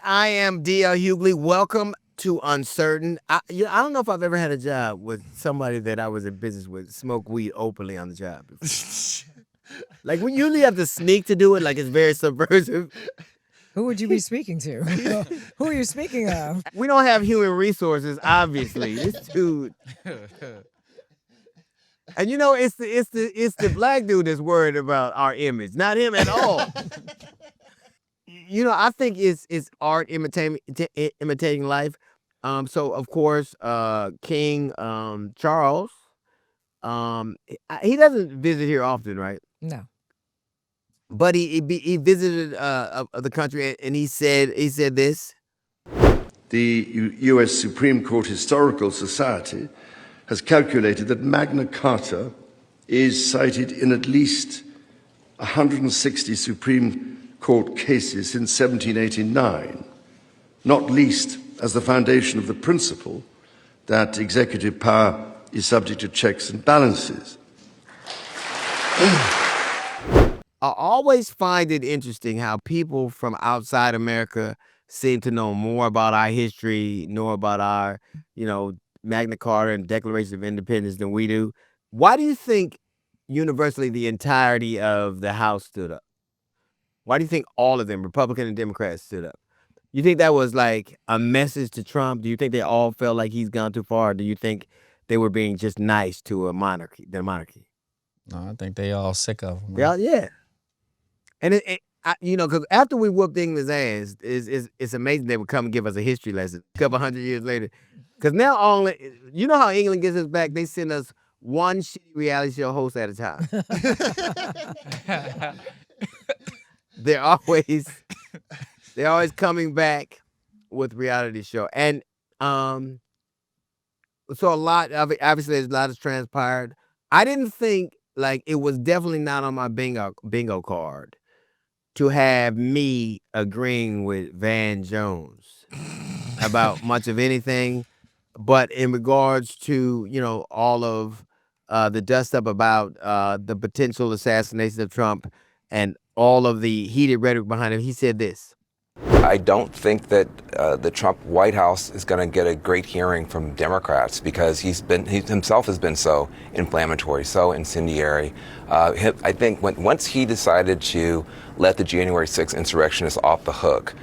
I am D.L. Hughley. Welcome to Uncertain. I don't know if I've ever had a job with somebody that I was in business with smoke weed openly on the job. Like, we usually have to sneak to do it, like it's very subversive. Who would you be speaking to? Who are you speaking of? We don't have human resources, obviously. This dude. And you know, it's the black dude that's worried about our image, not him at all. You know, I think it's art imitating life. So of course, King Charles, he doesn't visit here often, right? No. But he visited the country, and he said this. The U.S. Supreme Court Historical Society has calculated that Magna Carta is cited in at least 160 Supreme Court cases since 1789, not least as the foundation of the principle that executive power is subject to checks and balances. I always find it interesting how people from outside America seem to know more about our history, know about our, Magna Carta and Declaration of Independence than we do. Why do you think universally the entirety of the House stood up? Why do you think all of them, Republican and Democrats, stood up? You think that was like a message to Trump? Do you think they all felt like he's gone too far? Or do you think they were being just nice to the monarchy? No, I think they all sick of him. Yeah. And because after we whooped England's ass, it's amazing they would come and give us a history lesson a couple hundred years later. Because now you know how England gets us back? They send us one shitty reality show host at a time. They're always coming back with reality show. And so a lot of it, obviously there's a lot has transpired. I didn't think, like, it was definitely not on my bingo card to have me agreeing with Van Jones about much of anything. But in regards to, all of the dust up about the potential assassination of Trump and all of the heated rhetoric behind it, he said this. I don't think that the Trump White House is going to get a great hearing from Democrats because he himself has been so inflammatory, so incendiary. I think once he decided to let the January 6th insurrectionists off the hook,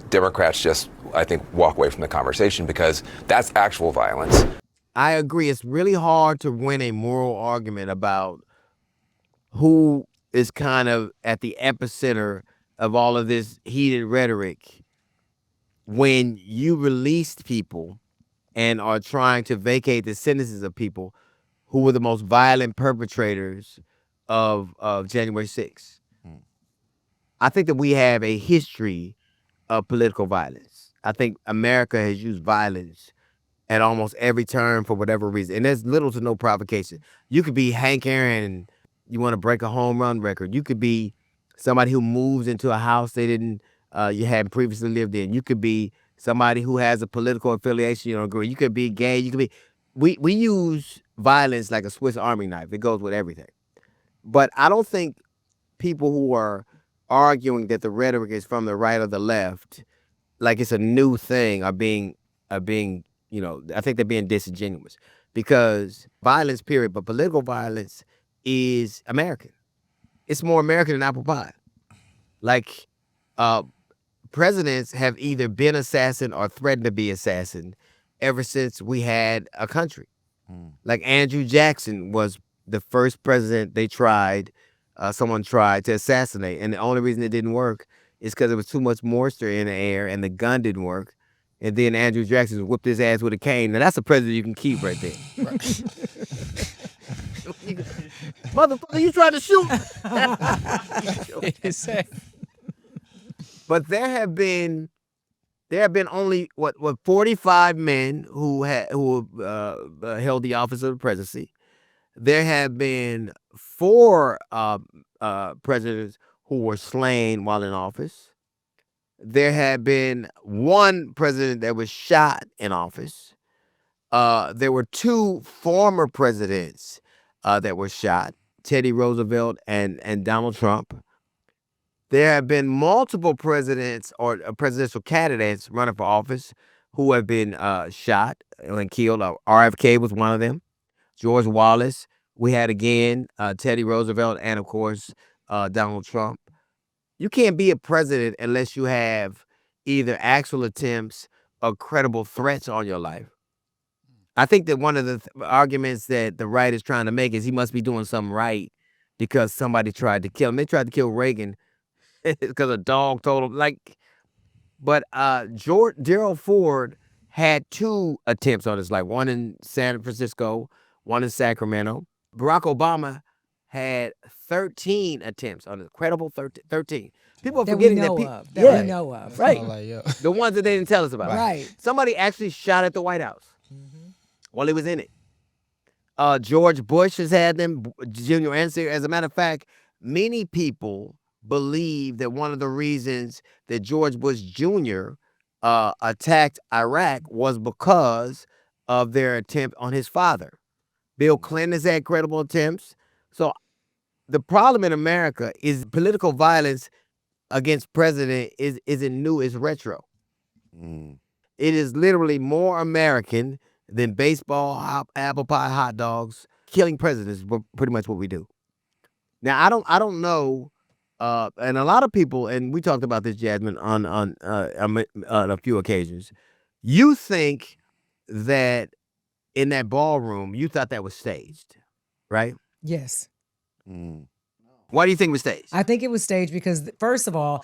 Democrats just, I think, walk away from the conversation because that's actual violence. I agree. It's really hard to win a moral argument about who is kind of at the epicenter of all of this heated rhetoric when you released people and are trying to vacate the sentences of people who were the most violent perpetrators of January 6th. I think that we have a history of political violence. I think America has used violence at almost every turn for whatever reason. And there's little to no provocation. You could be Hank Aaron and you want to break a home run record. You could be somebody who moves into a house you hadn't previously lived in. You could be somebody who has a political affiliation you don't agree. You could be gay. You could be. We use violence like a Swiss Army knife. It goes with everything. But I don't think people who are arguing that the rhetoric is from the right or the left, like it's a new thing, are being. I think they're being disingenuous because violence, period, but political violence is American. It's more American than apple pie. Like, presidents have either been assassin or threatened to be assassin ever since we had a country. Like Andrew Jackson was the first president someone tried to assassinate. And the only reason it didn't work is because there was too much moisture in the air and the gun didn't work. And then Andrew Jackson whipped his ass with a cane. Now that's a president you can keep right there. Motherfucker, you tried to shoot. But there have been only 45 men who held the office of the presidency. There have been 4 presidents who were slain while in office. There had been 1 president that was shot in office. There were 2 former presidents that were shot, Teddy Roosevelt and Donald Trump. there have been multiple presidents or presidential candidates running for office who have been shot and killed. RFK was one of them. George Wallace. We had again Teddy Roosevelt, and of course Donald Trump. You can't be a president unless you have either actual attempts or credible threats on your life. I think that one of the arguments that the right is trying to make is he must be doing something right because somebody tried to kill him. They tried to kill Reagan because a dog told him. But Gerald Ford had 2 attempts on his life, one in San Francisco, one in Sacramento. Barack Obama had 13 attempts on it, credible 13. People are That we forgetting know that of. That we know of. right. I'm like, yo. The ones that they didn't tell us about. Right. Somebody actually shot at the White House while he was in it. George Bush has had them, Junior and Senior. As a matter of fact, many people believe that one of the reasons that George Bush Jr. Attacked Iraq was because of their attempt on his father. Bill Clinton has had credible attempts. So the problem in America is political violence against president isn't new, it's retro. It is literally more American than baseball, apple pie, hot dogs. Killing presidents is pretty much what we do. Now I don't know, and a lot of people, and we talked about this, Jasmine, on a few occasions. You think that in that ballroom, you thought that was staged, right? Yes. Why do you think it was staged? I think it was staged because, first of all,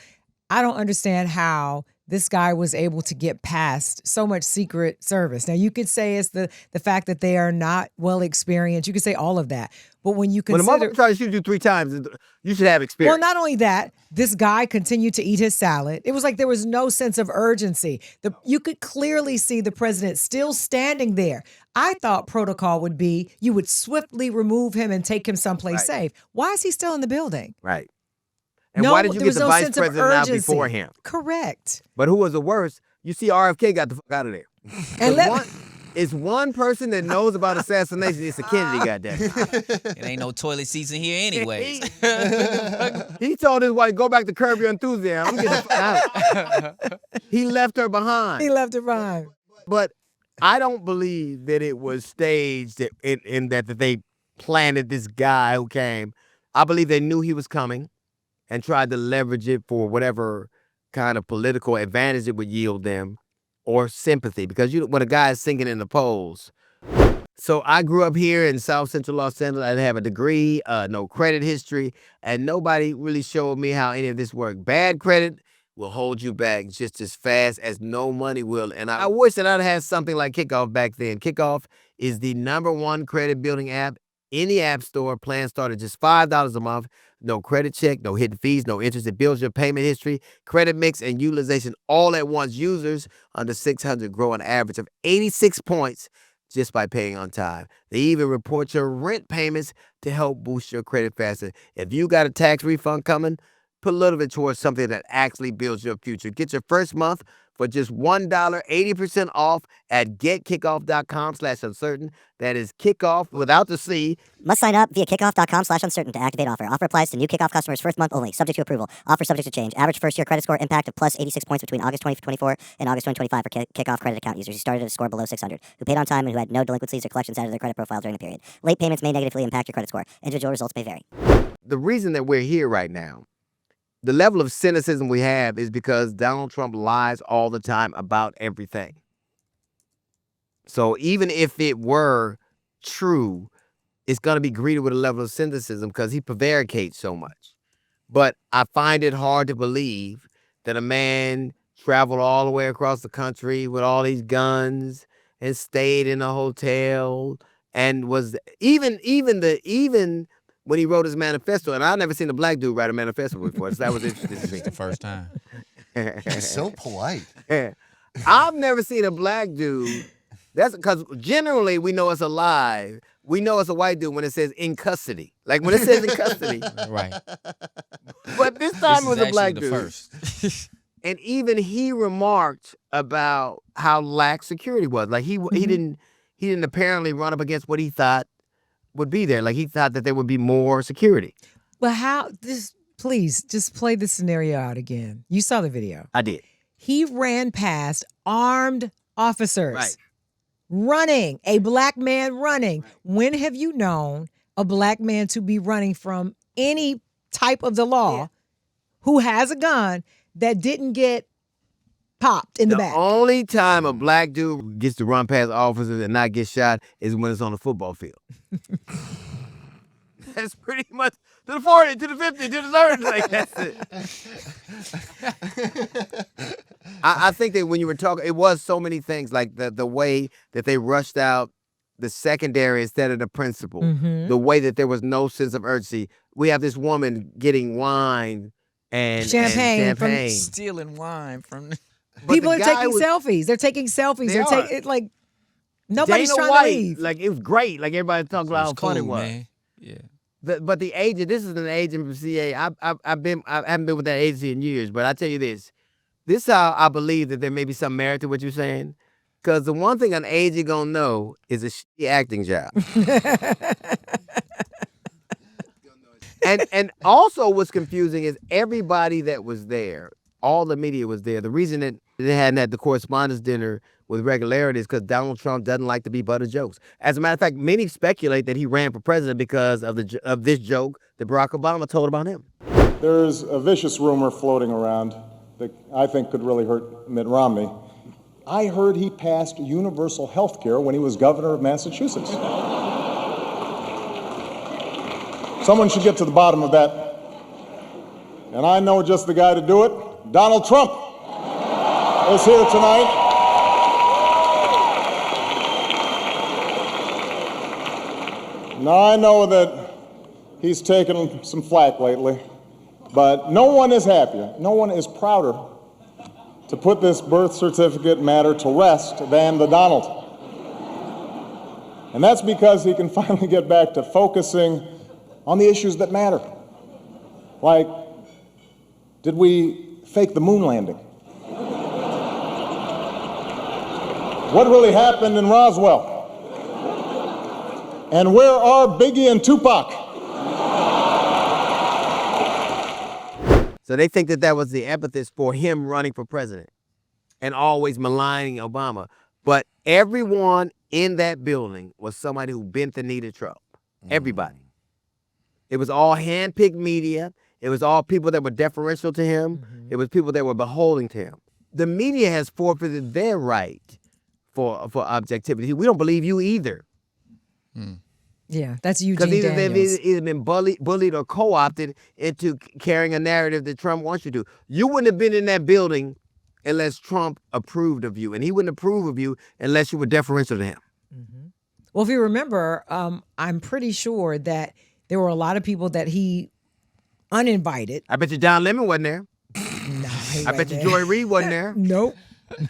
I don't understand how this guy was able to get past so much Secret Service. Now, you could say it's the fact that they are not well experienced. You could say all of that. But when you When a consider... motherfucker tries to shoot you 3 times, you should have experience. Well, not only that, this guy continued to eat his salad. It was like there was no sense of urgency. You could clearly see the president still standing there. I thought protocol would be you would swiftly remove him and take him someplace safe. Why is he still in the building? Right. And why did you there get was the no vice sense of president out urgency. before him? Correct. But who was the worst? You see, RFK got the fuck out of there. And It's one person that knows about assassination. It's a Kennedy, goddamn. It ain't no toilet seats in here anyways. He told his wife, go back to Curb Your Enthusiasm. I'm getting the fuck out. He left her behind. He left it behind. But I don't believe that it was staged in that they planted this guy who came. I believe they knew he was coming and tried to leverage it for whatever kind of political advantage it would yield them or sympathy. Because when a guy is sinking in the polls. So I grew up here in South Central Los Angeles. I didn't have a degree, no credit history, and nobody really showed me how any of this worked. Bad credit will hold you back just as fast as no money will. And I wish that I'd had something like Kickoff back then. Kickoff is the #1 credit building app in the App Store. Plans start at just $5 a month. No credit check, no hidden fees, no interest. It builds your payment history, credit mix, and utilization all at once. Users under 600 grow an average of 86 points just by paying on time. They even report your rent payments to help boost your credit faster. If you got a tax refund coming, put a little bit towards something that actually builds your future. Get your first month for just $1, 80% off at getkickoff.com/uncertain. That is kickoff without the C. Must sign up via kickoff.com/uncertain to activate offer. Offer applies to new Kickoff customers first month only, subject to approval. Offer subject to change. Average first year credit score impact of plus 86 points between August 2024 and August 2025 for Kickoff credit account users who started at a score below 600, who paid on time and who had no delinquencies or collections out of their credit profile during the period. Late payments may negatively impact your credit score. Individual results may vary. The reason that we're here right now, the level of cynicism we have is because Donald Trump lies all the time about everything. So even if it were true, it's going to be greeted with a level of cynicism because he prevaricates so much. But I find it hard to believe that a man traveled all the way across the country with all these guns and stayed in a hotel and was even when he wrote his manifesto, and I've never seen a black dude write a manifesto before, so that was interesting to me. It's the first time. He's so polite. I've never seen a black dude. That's because generally we know it's a lie. We know it's a white dude when it says in custody. Like when it says in custody. Right. But this time it was This is a black actually the dude. first. And even he remarked about how lax security was. Like he didn't apparently run up against what he thought would be there. Like he thought that there would be more security. But how this Please just play this scenario out again. You saw the video. I did. He ran past armed officers. Right. Running, a black man running. When have you known a black man to be running from any type of the law who has a gun that didn't get popped in the back? The only time a black dude gets to run past officers and not get shot is when it's on the football field. That's pretty much to the 40, to the 50, to the 30. Like, that's it. I think that when you were talking, it was so many things, like the way that they rushed out the secondary instead of the principal, the way that there was no sense of urgency. We have this woman getting wine and champagne. Stealing wine from. People are taking selfies. They're taking selfies. They're taking like nobody's Dana trying White, to leave. Like, it was great. Like, everybody talking about how fun it was. Man. Yeah. But the agent, this is an agent from CA. I haven't been with that agency in years, but I tell you this. This is how I believe that there may be some merit to what you're saying. Because the one thing an agent gonna know is a shitty acting job. and also what's confusing is everybody that was there, all the media was there. The reason that they hadn't had the correspondence dinner with regularity is because Donald Trump doesn't like to be butt of jokes. As a matter of fact, many speculate that he ran for president because of this joke that Barack Obama told about him. There's a vicious rumor floating around that I think could really hurt Mitt Romney. I heard he passed universal health care when he was governor of Massachusetts. Someone should get to the bottom of that. And I know just the guy to do it. Donald Trump is here tonight. Now, I know that he's taken some flack lately, but no one is happier, no one is prouder to put this birth certificate matter to rest than the Donald. And that's because he can finally get back to focusing on the issues that matter. Like, did we fake the moon landing? What really happened in Roswell? And where are Biggie and Tupac? So they think that was the impetus for him running for president and always maligning Obama. But everyone in that building was somebody who bent the knee to Trump. Everybody. It was all hand-picked media. It was all people that were deferential to him. It was people that were beholding to him. The media has forfeited their right for objectivity. We don't believe you either. Yeah, that's Eugene Because either Daniels. they've either been bullied or co-opted into carrying a narrative that Trump wants you to. You wouldn't have been in that building unless Trump approved of you, and he wouldn't approve of you unless you were deferential to him. Well, if you remember, I'm pretty sure that there were a lot of people that he uninvited. I bet you Don Lemon wasn't there. No, I bet you Joy Reid wasn't there. Nope.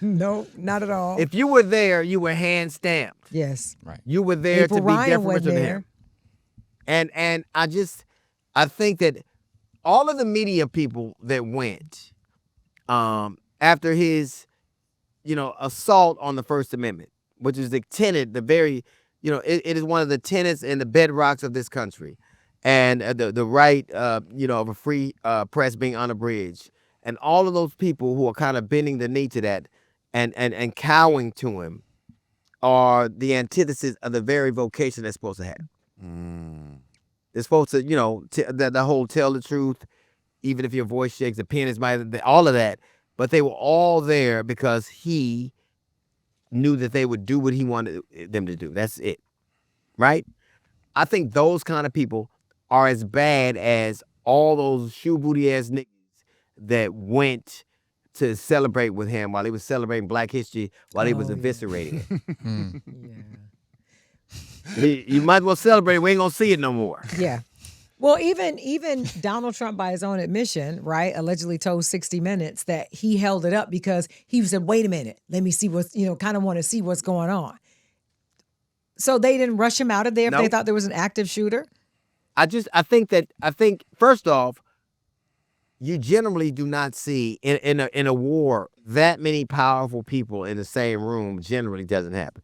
No, not at all. If you were there, you were hand-stamped. Yes. Right. You were there April to be Ryan wasn't deferential to there. him. And I think that all of the media people that went after his, assault on the First Amendment, which is the tenet, the very, it is one of the tenets and the bedrocks of this country, and the right, of a free press being unabridged, and all of those people who are kind of bending the knee to that, and cowing to him, are the antithesis of the very vocation they're supposed to have. They're supposed to, the whole tell the truth, even if your voice shakes, the pen is mighty, all of that. But they were all there because he knew that they would do what he wanted them to do. That's it, right? I think those kind of people are as bad as all those shoe booty ass niggas that went to celebrate with him while he was celebrating Black History, while he was eviscerating it. You might as well celebrate it. We ain't gonna see it no more. Yeah. Well, even Donald Trump, by his own admission, right, allegedly told 60 Minutes that he held it up because he said, wait a minute, let me see what's, kind of want to see what's going on. So they didn't rush him out of there if they thought there was an active shooter? I think first off, you generally do not see in a war that many powerful people in the same room. Generally doesn't happen.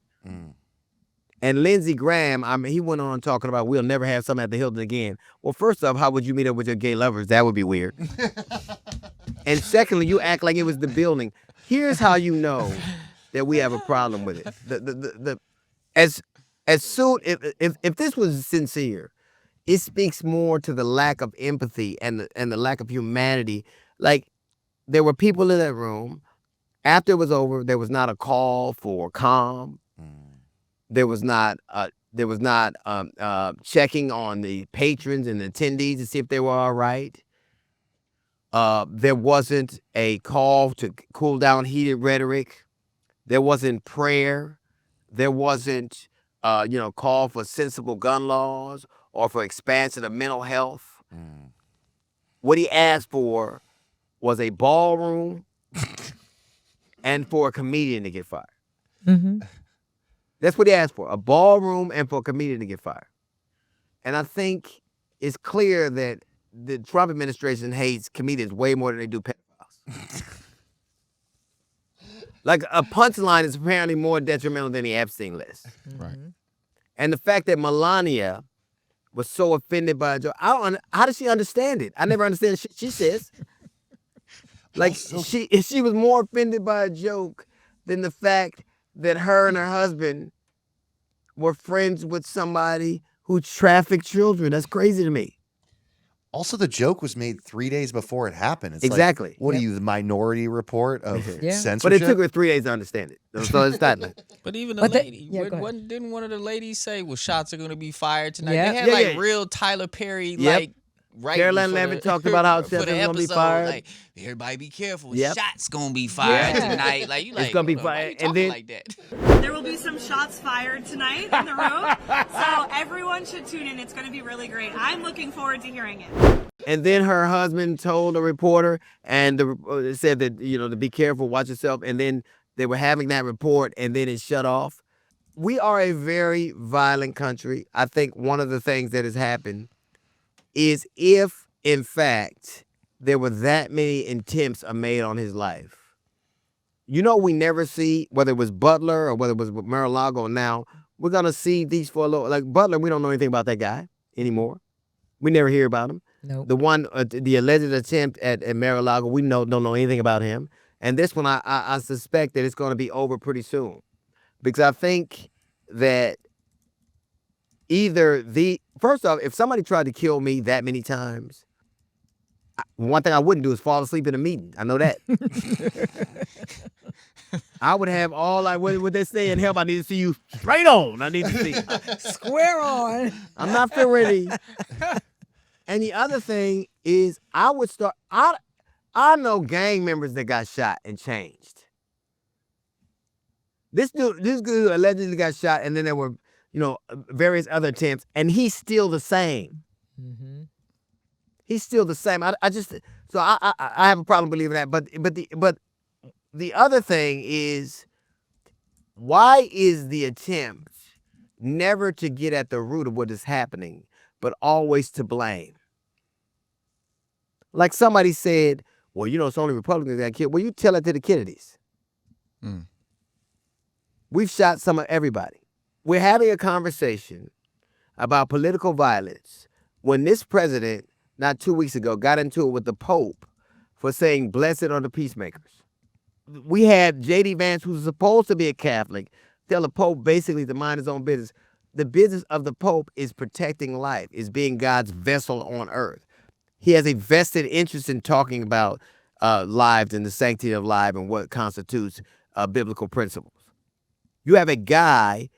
And Lindsey Graham, he went on talking about we'll never have something at the Hilton again. Well, first off, how would you meet up with your gay lovers? That would be weird. And secondly, you act like it was the building. Here's how you know that we have a problem with it. As soon if this was sincere, it speaks more to the lack of empathy and the lack of humanity. Like, there were people in that room. After it was over, there was not a call for calm. There was not checking on the patrons and the attendees to see if they were all right. There wasn't a call to cool down heated rhetoric. There wasn't prayer. There wasn't call for sensible gun laws or for expansion of mental health. What he asked for was a ballroom and for a comedian to get fired. Mm-hmm. That's what he asked for, a ballroom and for a comedian to get fired. And I think it's clear that the Trump administration hates comedians way more than they do pedophiles. Like, a punchline is apparently more detrimental than the Epstein list. Right. And the fact that Melania was so offended by a joke, how does she understand it? I never understand the shit she says. Like, she was more offended by a joke than the fact that her and her husband were friends with somebody who trafficked children. That's crazy to me. Also, the joke was made 3 days before it happened. It's Exactly. Like, what are you, the Minority Report of censorship? But it took her 3 days to understand it. So it's not like. But even But the they- lady, yeah, go ahead. didn't one of the ladies say, well, shots are going to be fired tonight? Yeah. They had Yeah, like yeah. real Tyler Perry, Yep. like, right. Caroline Leavitt talked about how for shots the are gonna be episode, fired. Like, everybody be careful. Yep. Shots going to be fired Yeah. tonight. Like, you like, It's gonna be hold on, why fired. you And talking then- like that? There will be some shots fired tonight in the room, so everyone should tune in. It's going to be really great. I'm looking forward to hearing it. And then her husband told a reporter, and said that, to be careful, watch yourself. And then they were having that report, and then it shut off. We are a very violent country. I think one of the things that has happened is if, in fact, there were that many attempts made on his life. We never see, whether it was Butler or whether it was Mar-a-Lago now, we're going to see these for a little, like Butler, we don't know anything about that guy anymore. We never hear about him. Nope. The one, the alleged attempt at Mar-a-Lago, we don't know anything about him. And this one, I suspect that it's going to be over pretty soon. Because I think that first off, if somebody tried to kill me that many times, one thing I wouldn't do is fall asleep in a meeting. I know that. I would have what they say in help. I need to see you straight on. I need to see you. Square on. I'm not feeling ready. And the other thing is, I know gang members that got shot and changed. This dude allegedly got shot, and then there were, various other attempts, and he's still the same. Mm-hmm. He's still the same. I have a problem believing that. But the other thing is, why is the attempt never to get at the root of what is happening, but always to blame? Like somebody said, well, it's only Republicans that got killed. Well, you tell it to the Kennedys. We've shot some of everybody. We're having a conversation about political violence when this president, not 2 weeks ago, got into it with the Pope for saying, blessed are the peacemakers. We had J.D. Vance, who's supposed to be a Catholic, tell the Pope basically to mind his own business. The business of the Pope is protecting life, is being God's vessel on earth. He has a vested interest in talking about lives and the sanctity of life and what constitutes biblical principles. You have a guy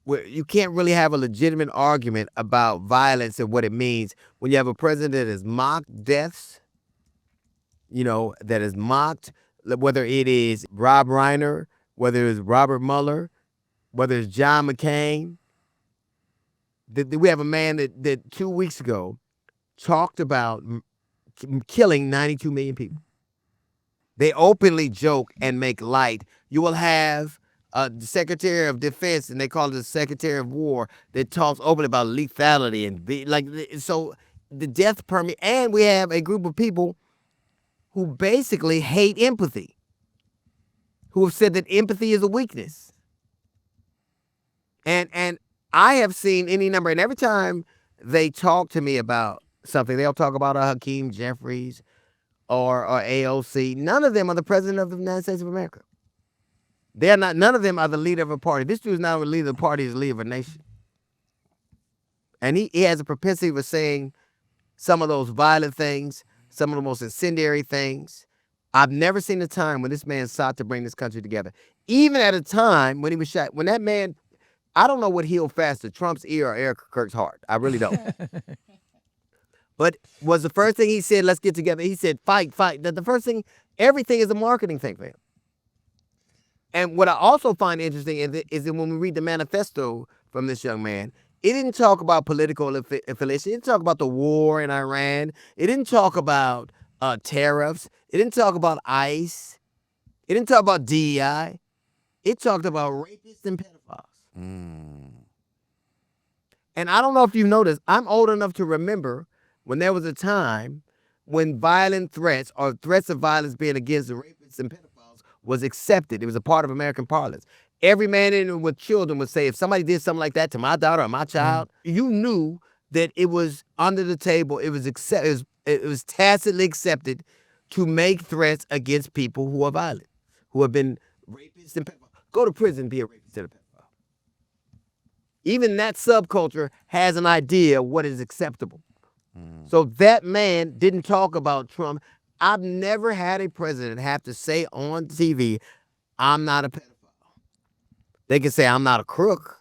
where you can't really have a legitimate argument about violence and what it means when you have a president that has mocked deaths, that has mocked, whether it is Rob Reiner, whether it's Robert Mueller, whether it's John McCain. We have a man that 2 weeks ago talked about killing 92 million people. They openly joke and make light. You will have the Secretary of Defense, and they call it the Secretary of War, that talks openly about lethality and so the death permit. And we have a group of people who basically hate empathy, who have said that empathy is a weakness. And I have seen any number, and every time they talk to me about something, they'll talk about Hakeem Jeffries or AOC. None of them are the president of the United States of America. They're not. None of them are the leader of a party. This dude's not a leader of a party; he's the leader of a nation. And he has a propensity for saying some of those violent things, some of the most incendiary things. I've never seen a time when this man sought to bring this country together. Even at a time when he was shot, when that man, I don't know what healed faster, Trump's ear or Eric Kirk's heart. I really don't. But was the first thing he said, let's get together. He said, fight, fight. The first thing, everything is a marketing thing for him. And what I also find interesting is that when we read the manifesto from this young man, it didn't talk about political affiliation. It didn't talk about the war in Iran. It didn't talk about tariffs. It didn't talk about ICE. It didn't talk about DEI. It talked about rapists and pedophiles. And I don't know if you noticed, I'm old enough to remember when there was a time when violent threats or threats of violence being against the rapists and pedophiles was accepted. It was a part of American parlance. Every man in it with children would say, if somebody did something like that to my daughter or my child, you knew that it was under the table. It was tacitly accepted to make threats against people who are violent, who have been rapists and pedophiles. Go to prison, be a rapist and a pedophile. Even that subculture has an idea of what is acceptable. So that man didn't talk about Trump. I've never had a president have to say on TV, I'm not a pedophile. They can say, I'm not a crook.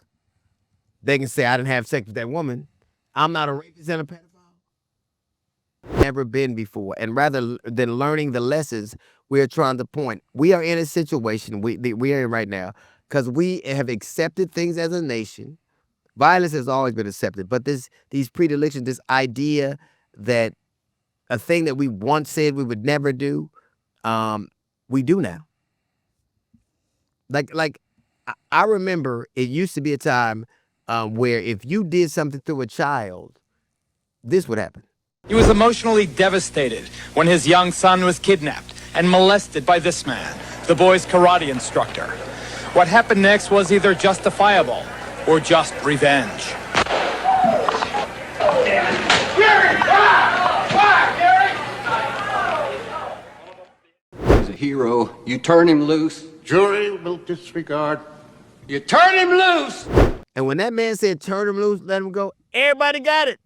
They can say, I didn't have sex with that woman. I'm not a rapist and a pedophile. Never been before. And rather than learning the lessons, we're trying to point. We are in a situation we are in right now because we have accepted things as a nation. Violence has always been accepted, but these predilections, this idea that a thing that we once said we would never do, we do now. Like I remember it used to be a time where if you did something to a child, this would happen. He was emotionally devastated when his young son was kidnapped and molested by this man, the boy's karate instructor. What happened next was either justifiable or just revenge. He's a hero. You turn him loose, jury will disregard. You turn him loose! And when that man said, turn him loose, let him go, everybody got it.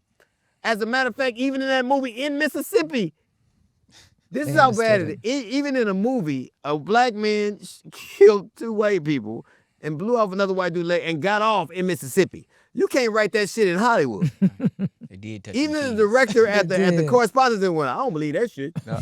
As a matter of fact, even in that movie, in Mississippi, this is how bad it is. Even in a movie, a black man killed 2 white people and blew off another white dude's leg and got off in Mississippi. You can't write that shit in Hollywood. They did touch Even the the director at the correspondence didn't want, I don't believe that shit. No.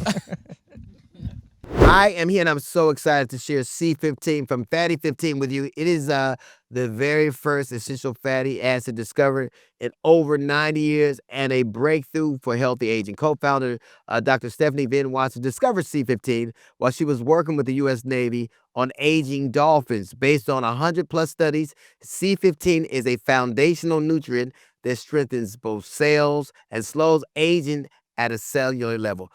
I am here and I'm so excited to share C15 from Fatty 15 with you. It is the very first essential fatty acid discovered in over 90 years and a breakthrough for healthy aging. Co-founder Dr. Stephanie Vin Watson discovered C15 while she was working with the U.S. Navy on aging dolphins. Based on 100+ studies, C15 is a foundational nutrient that strengthens both cells and slows aging at a cellular level.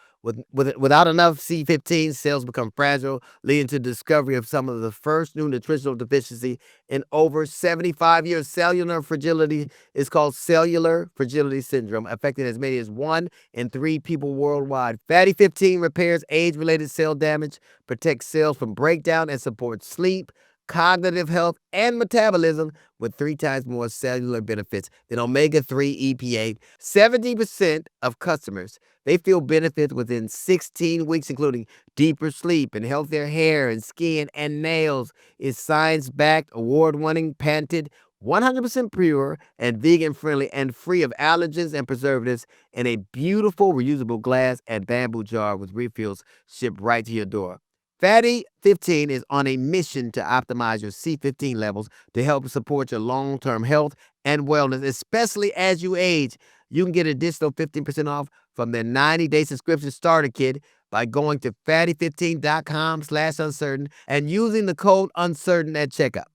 Without enough C15, cells become fragile, leading to the discovery of some of the first new nutritional deficiency in over 75 years. Cellular fragility is called cellular fragility syndrome, affecting as many as 1 in 3 people worldwide. Fatty 15 repairs age-related cell damage, protects cells from breakdown, and supports sleep, cognitive health, and metabolism with 3 times more cellular benefits than omega-3 EPA. 70% of customers, they feel benefits within 16 weeks, including deeper sleep and healthier hair and skin and nails. Is science-backed, award-winning, patented, 100% pure and vegan-friendly and free of allergens and preservatives in a beautiful reusable glass and bamboo jar with refills shipped right to your door. Fatty 15 is on a mission to optimize your C15 levels to help support your long-term health and wellness, especially as you age. You can get additional 15% off from their 90-day subscription starter kit by going to fatty15.com/uncertain and using the code uncertain at checkout.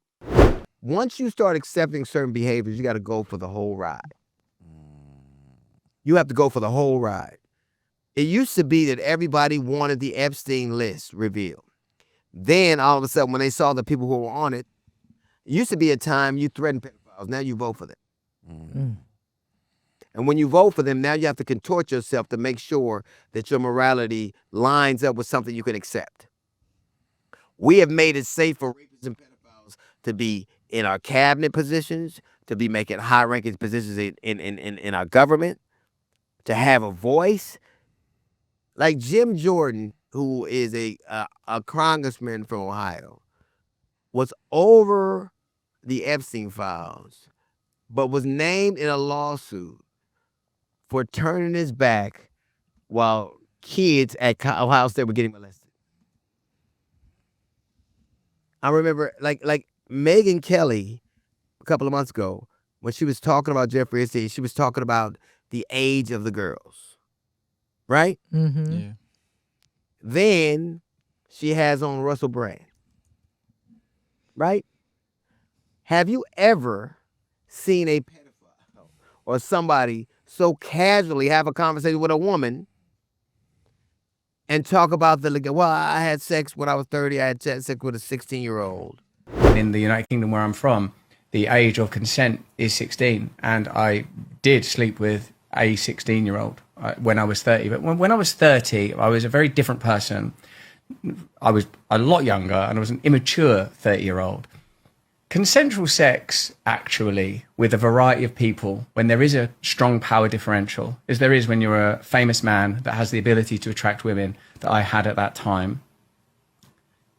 Once you start accepting certain behaviors, you got to go for the whole ride. You have to go for the whole ride. It used to be that everybody wanted the Epstein list revealed. Then all of a sudden, when they saw the people who were on it, it used to be a time you threatened pedophiles. Now you vote for them. And when you vote for them, now you have to contort yourself to make sure that your morality lines up with something you can accept. We have made it safe for rapists and pedophiles to be in our cabinet positions, to be making high-ranking positions in our government, to have a voice. Like Jim Jordan, who is a congressman from Ohio, was over the Epstein files, but was named in a lawsuit for turning his back while kids at Ohio State were getting molested. I remember, like Megyn Kelly, a couple of months ago, when she was talking about Jeffrey Epstein, she was talking about the age of the girls, right? Mm-hmm. Yeah. Then she has on Russell Brand, right? Have you ever seen a pedophile or somebody so casually have a conversation with a woman and talk about well, I had sex when I was 30, I had sex with a 16-year-old. In the United Kingdom where I'm from, the age of consent is 16, and I did sleep with a 16-year-old when I was 30. But when I was 30, I was a very different person. I was a lot younger, and I was an immature 30-year-old. Consensual sex, actually, with a variety of people, when there is a strong power differential, as there is when you're a famous man that has the ability to attract women that I had at that time,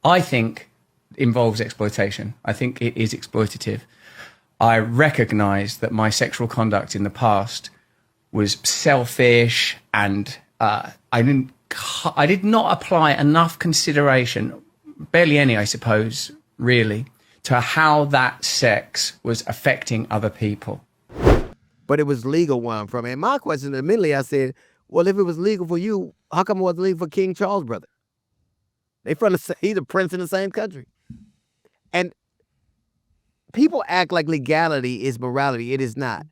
I think involves exploitation. I think it is exploitative. I recognize that my sexual conduct in the past was selfish, and I did not apply enough consideration, barely any, I suppose, really, to how that sex was affecting other people. But it was legal where I'm from. And my question, immediately I said, well, if it was legal for you, how come it wasn't legal for King Charles' brother? He's a prince in the same country. And people act like legality is morality. It is not.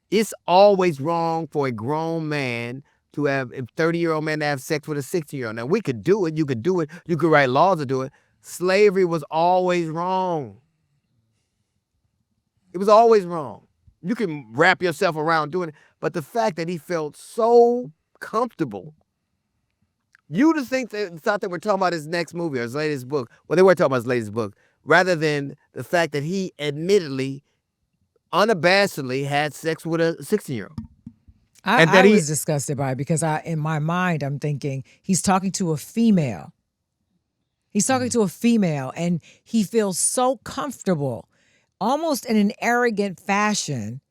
It's always wrong for a grown man to have a 30-year-old man to have sex with a 60-year-old. Now, we could do it. You could do it. You could write laws to do it. Slavery was always wrong. It was always wrong. You can wrap yourself around doing it. But the fact that he felt so comfortable, you to think they thought they were talking about his next movie or his latest book. Well, they were talking about his latest book, rather than the fact that he admittedly, unabashedly had sex with a 16-year-old. I was disgusted by it because in my mind, I'm thinking he's talking to a female. He's talking to a female, and he feels so comfortable, almost in an arrogant fashion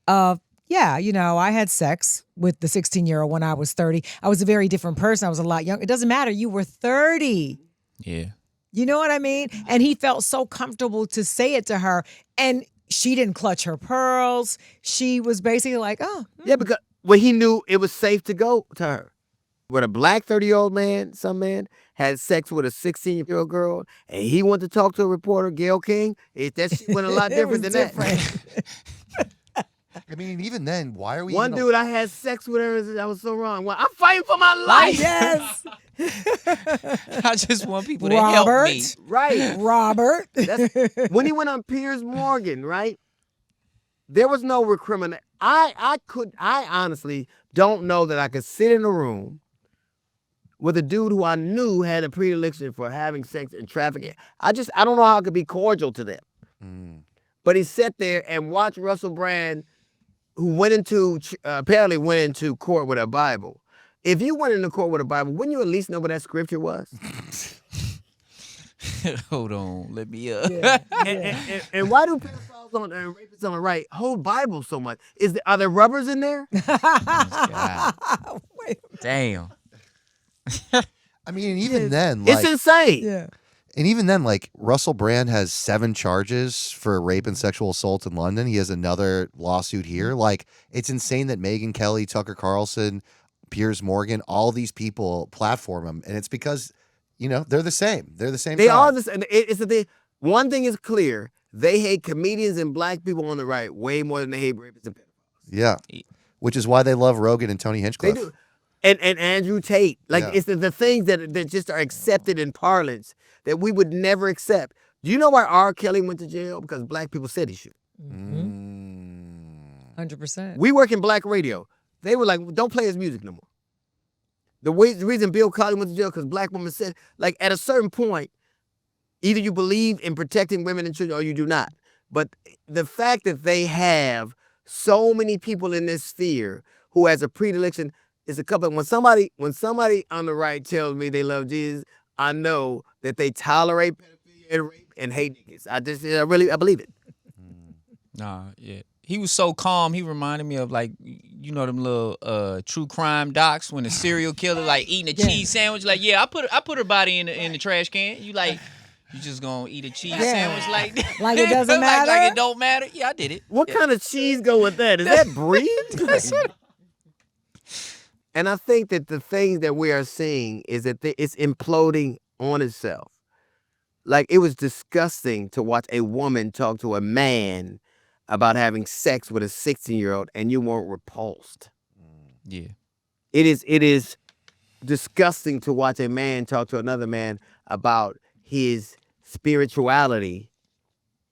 of, yeah, I had sex with the 16-year-old when I was 30. I was a very different person. I was a lot younger. It doesn't matter. You were 30. Yeah. You know what I mean? And he felt so comfortable to say it to her, and she didn't clutch her pearls. She was basically like, oh. Yeah, because he knew it was safe to go to her. When a black 30-year-old man, some man, had sex with a 16-year-old girl, and he went to talk to a reporter, Gayle King, that shit went a lot different than that. I mean, even then, why are we? One dude, I had sex with her, I was so wrong. Well, I'm fighting for my life. Yes. I just want people to help me. Right. Robert. When he went on Piers Morgan, right? There was no recrimination. I honestly don't know that I could sit in a room with a dude who I knew had a predilection for having sex and trafficking. I don't know how I could be cordial to them. But he sat there and watched Russell Brand, who apparently went into court with a Bible. If you went into court with a Bible, wouldn't you at least know what that scripture was? Hold on, let me And why do pedophiles and rapists on the right hold Bibles so much? Are there rubbers in there? Damn. I mean, even then, it's insane. Yeah. And even then, like, Russell Brand has 7 charges for rape and sexual assault in London. He has another lawsuit here. Like, it's insane that Megyn Kelly, Tucker Carlson, Piers Morgan, all these people platform him, and it's because, they're the same. They're the same. They are the same. One thing is clear: they hate comedians and black people on the right way more than they hate rapists and pedophiles. Yeah, which is why they love Rogan and Tony Hinchcliffe. They do. And Andrew Tate. It's the things that just are accepted in parlance that we would never accept. Do you know why R. Kelly went to jail? Because black people said he should. 100%. We work in black radio. They were like, don't play his music no more. The reason Bill Cosby went to jail because black women said, like, at a certain point, either you believe in protecting women and children or you do not. But the fact that they have so many people in this sphere who has a predilection is a couple. When somebody on the right tells me they love Jesus, I know that they tolerate pedophilia and rape and hate niggas. I believe it. Nah, yeah. He was so calm. He reminded me of, like, you know, them little true crime docs when a serial killer like eating a cheese sandwich. Like, yeah, I put her body in the trash can. You like, you just gonna eat a cheese sandwich like that? Like it doesn't matter? Like it don't matter? Yeah, I did it. What kind of cheese go with that? Is that brie? And I think that the things that we are seeing is that it's imploding on itself. Like, it was disgusting to watch a woman talk to a man about having sex with a 16-year-old and you weren't repulsed. Yeah. It is disgusting to watch a man talk to another man about his spirituality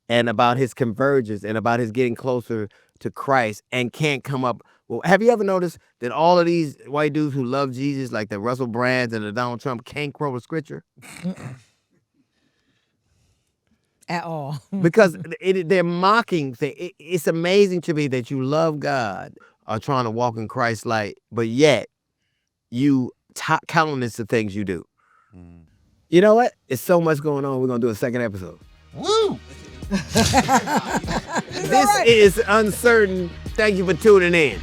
and about his convergence and about his getting closer to Christ and can't come up. Well, have you ever noticed that all of these white dudes who love Jesus, like the Russell Brands and the Donald Trump, can't quote a scripture? At all. Because they're mocking things. It's amazing to me that you love God, are trying to walk in Christ's light, but yet you countenance the things you do. You know what? It's so much going on. We're going to do a second episode. Woo! This is Uncertain. Thank you for tuning in.